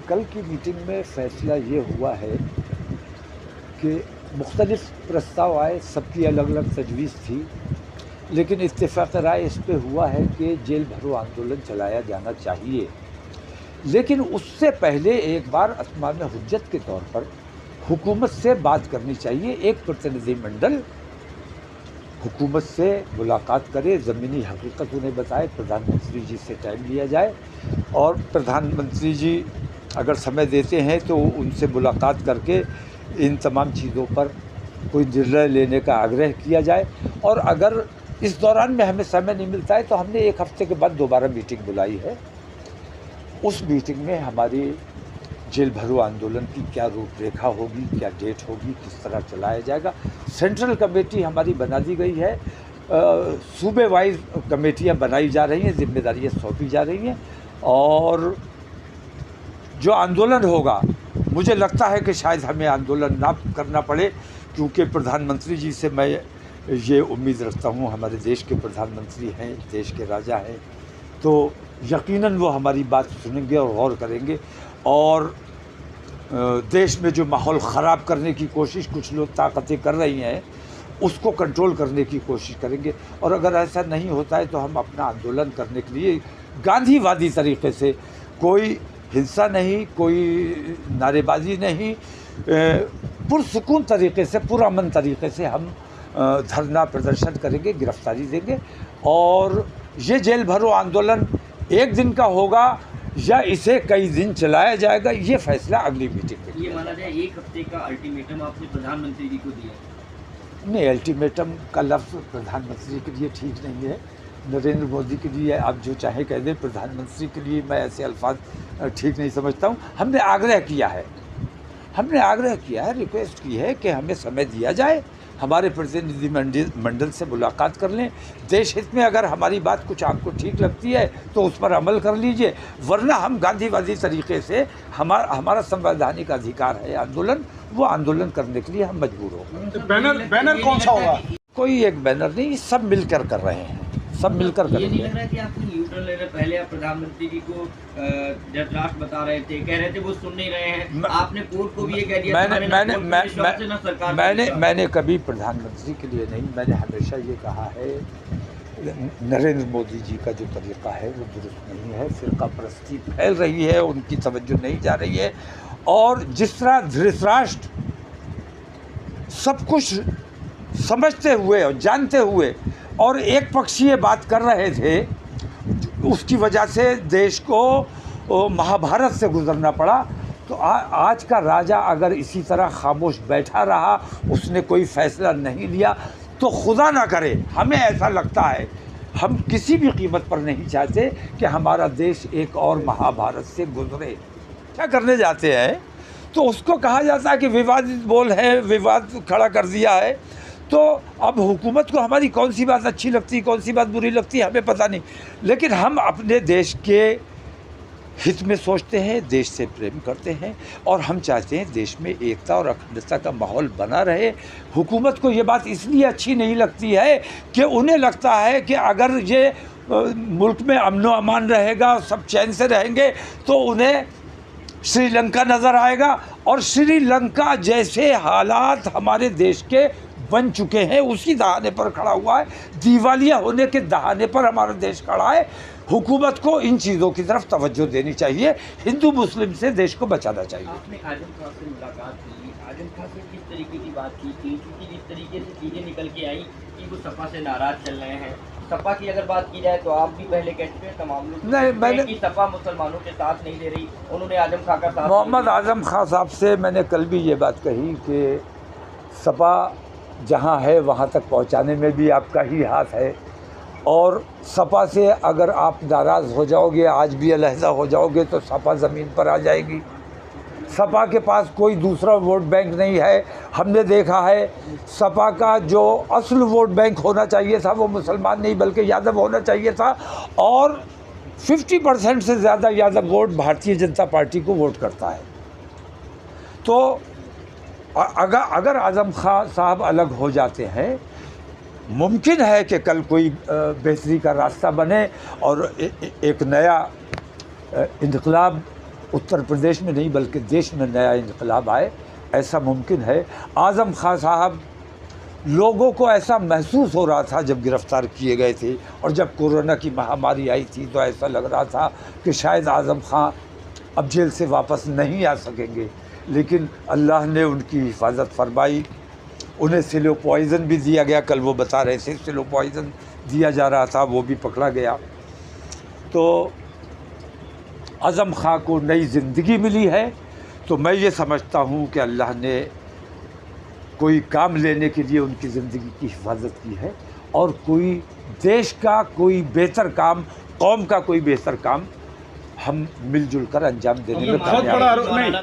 कल की मीटिंग में फ़ैसला ये हुआ है कि मुख्तलिफ़ प्रस्ताव आए, सबकी अलग अलग तजवीज़ थी, लेकिन इत्तेफ़ाक़ राय इस पे हुआ है कि जेल भरो आंदोलन चलाया जाना चाहिए। लेकिन उससे पहले एक बार अत्माम हुज्जत के तौर पर हुकूमत से बात करनी चाहिए। एक प्रतिनिधिमंडल हुकूमत से मुलाकात करे, ज़मीनी हकीकत उन्हें बताए, प्रधानमंत्री जी से टाइम लिया जाए और प्रधानमंत्री जी अगर समय देते हैं तो उनसे मुलाकात करके इन तमाम चीज़ों पर कोई निर्णय लेने का आग्रह किया जाए। और अगर इस दौरान में हमें समय नहीं मिलता है तो हमने एक हफ़्ते के बाद दोबारा मीटिंग बुलाई है। उस मीटिंग में हमारी जेल भरो आंदोलन की क्या रूपरेखा होगी, क्या डेट होगी, किस तरह चलाया जाएगा। सेंट्रल कमेटी हमारी बना दी गई है, सूबे वाइज कमेटियां बनाई जा रही हैं, जिम्मेदारियां सौंपी जा रही हैं। और जो आंदोलन होगा, मुझे लगता है कि शायद हमें आंदोलन ना करना पड़े, क्योंकि प्रधानमंत्री जी से मैं ये उम्मीद रखता हूँ, हमारे देश के प्रधानमंत्री हैं, देश के राजा हैं, तो यकीनन वो हमारी बात सुनेंगे और गौर करेंगे। और देश में जो माहौल ख़राब करने की कोशिश कुछ लोग ताकतें कर रही हैं, उसको कंट्रोल करने की कोशिश करेंगे। और अगर ऐसा नहीं होता है तो हम अपना आंदोलन करने के लिए गांधीवादी तरीके से, कोई हिंसा नहीं, कोई नारेबाजी नहीं, पुरसुकून तरीके से, पुरअमन तरीके से हम धरना प्रदर्शन करेंगे, गिरफ्तारी देंगे। और ये जेल भरो आंदोलन एक दिन का होगा या इसे कई दिन चलाया जाएगा, ये फैसला अगली मीटिंग में। ये माना जाए एक हफ्ते का अल्टीमेटम आपने प्रधानमंत्री जी को दिया? नहीं, अल्टीमेटम का लफ्ज़ प्रधानमंत्री के लिए ठीक नहीं है। नरेंद्र मोदी के लिए आप जो चाहे कह दें, प्रधानमंत्री के लिए मैं ऐसे अल्फाज ठीक नहीं समझता हूँ। हमने आग्रह किया है, रिक्वेस्ट की है कि हमें समय दिया जाए, हमारे प्रतिनिधि मंडल से मुलाकात कर लें। देश हित में अगर हमारी बात कुछ आपको ठीक लगती है तो उस पर अमल कर लीजिए, वरना हम गांधीवादी तरीके से, हमारा संवैधानिक अधिकार है आंदोलन, वो आंदोलन करने के लिए हम मजबूर होंगे। तो बैनर कौन सा होगा? कोई एक बैनर नहीं, सब मिलकर कर रहे हैं, सब मिलकर ये नहीं करेंगे। लग रहा है कि आपको न्यूट्रल ले रहे? पहले आप प्रधानमंत्री जी को धृतराष्ट्र बता रहे थे, कह रहे थे वो सुन नहीं रहे हैं, आपने कोर्ट को भी ये कह दिया। मैंने कभी प्रधानमंत्री के लिए नहीं, मैंने हमेशा ये कहा है, नरेंद्र मोदी जी का जो तरीक़ा है वो दुरुस्त नहीं है, फ़िरका परस्ती फैल रही है, उनकी तवज्जो नहीं जा रही है। और जिस तरह धृतराष्ट्र सब कुछ समझते हुए और जानते हुए और एक पक्षीय बात कर रहे थे, उसकी वजह से देश को महाभारत से गुजरना पड़ा। तो आज का राजा अगर इसी तरह खामोश बैठा रहा, उसने कोई फ़ैसला नहीं लिया, तो खुदा ना करे, हमें ऐसा लगता है, हम किसी भी कीमत पर नहीं चाहते कि हमारा देश एक और महाभारत से गुजरे। क्या करने जाते हैं तो उसको कहा जाता है कि विवादित बोल है, विवाद खड़ा कर दिया है। तो अब हुकूमत को हमारी कौन सी बात अच्छी लगती, कौन सी बात बुरी लगती, हमें पता नहीं, लेकिन हम अपने देश के हित में सोचते हैं, देश से प्रेम करते हैं और हम चाहते हैं देश में एकता और अखंडता का माहौल बना रहे। हुकूमत को ये बात इसलिए अच्छी नहीं लगती है कि उन्हें लगता है कि अगर ये मुल्क में अमन व अमान रहेगा, सब चैन से रहेंगे, तो उन्हें श्रीलंका नज़र आएगा। और श्रीलंका जैसे हालात हमारे देश के बन चुके हैं, उसी दहाने पर खड़ा हुआ है, दिवालिया होने के दहाने पर हमारा देश खड़ा है। हुकूमत को इन चीज़ों की तरफ तवज्जो देनी चाहिए, हिंदू मुस्लिम से देश को बचाना चाहिए। आपने आजम खान से मुलाकात की, आजम खान से किस तरीके की बात की थी? क्योंकि जिस तरीके से चीज़ें निकल के आई कि वो सपा से नाराज़ चल रहे हैं, सपा की अगर बात की जाए तो आप भी पहले कह चुके हैं तमाम लोग नहीं, कि सपा मुसलमानों के साथ नहीं दे रही, उन्होंने आजम खान का साथ। मोहम्मद आजम खान साहब से मैंने कल भी ये बात कही कि सपा जहाँ है वहाँ तक पहुँचाने में भी आपका ही हाथ है, और सपा से अगर आप नाराज़ हो जाओगे, आज भी अलहदा हो जाओगे, तो सपा ज़मीन पर आ जाएगी। सपा के पास कोई दूसरा वोट बैंक नहीं है। हमने देखा है सपा का जो असल वोट बैंक होना चाहिए था वो मुसलमान नहीं बल्कि यादव होना चाहिए था, और 50% से ज़्यादा यादव वोट भारतीय जनता पार्टी को वोट करता है। तो अगर आज़म खान साहब अलग हो जाते हैं, मुमकिन है कि कल कोई बेहतरी का रास्ता बने और एक नया इनकलाब उत्तर प्रदेश में नहीं बल्कि देश में नया इनकलाब आए, ऐसा मुमकिन है। आज़म खां साहब, लोगों को ऐसा महसूस हो रहा था जब गिरफ़्तार किए गए थे और जब कोरोना की महामारी आई थी तो ऐसा लग रहा था कि शायद आज़म खां अब जेल से वापस नहीं आ सकेंगे, लेकिन अल्लाह ने उनकी हिफाजत फरमाई। उन्हें स्लो पॉइज़न भी दिया गया, कल वो बता रहे थे स्लो पॉइज़न दिया जा रहा था, वो भी पकड़ा गया। तो आज़म खां को नई ज़िंदगी मिली है। तो मैं ये समझता हूँ कि अल्लाह ने कोई काम लेने के लिए उनकी ज़िंदगी की हिफाजत की है और कोई देश का कोई बेहतर काम, कौम का कोई बेहतर काम हम मिलजुल कर अंजाम देने में बहुत बड़ा कामयाब हैं। आरोप नहीं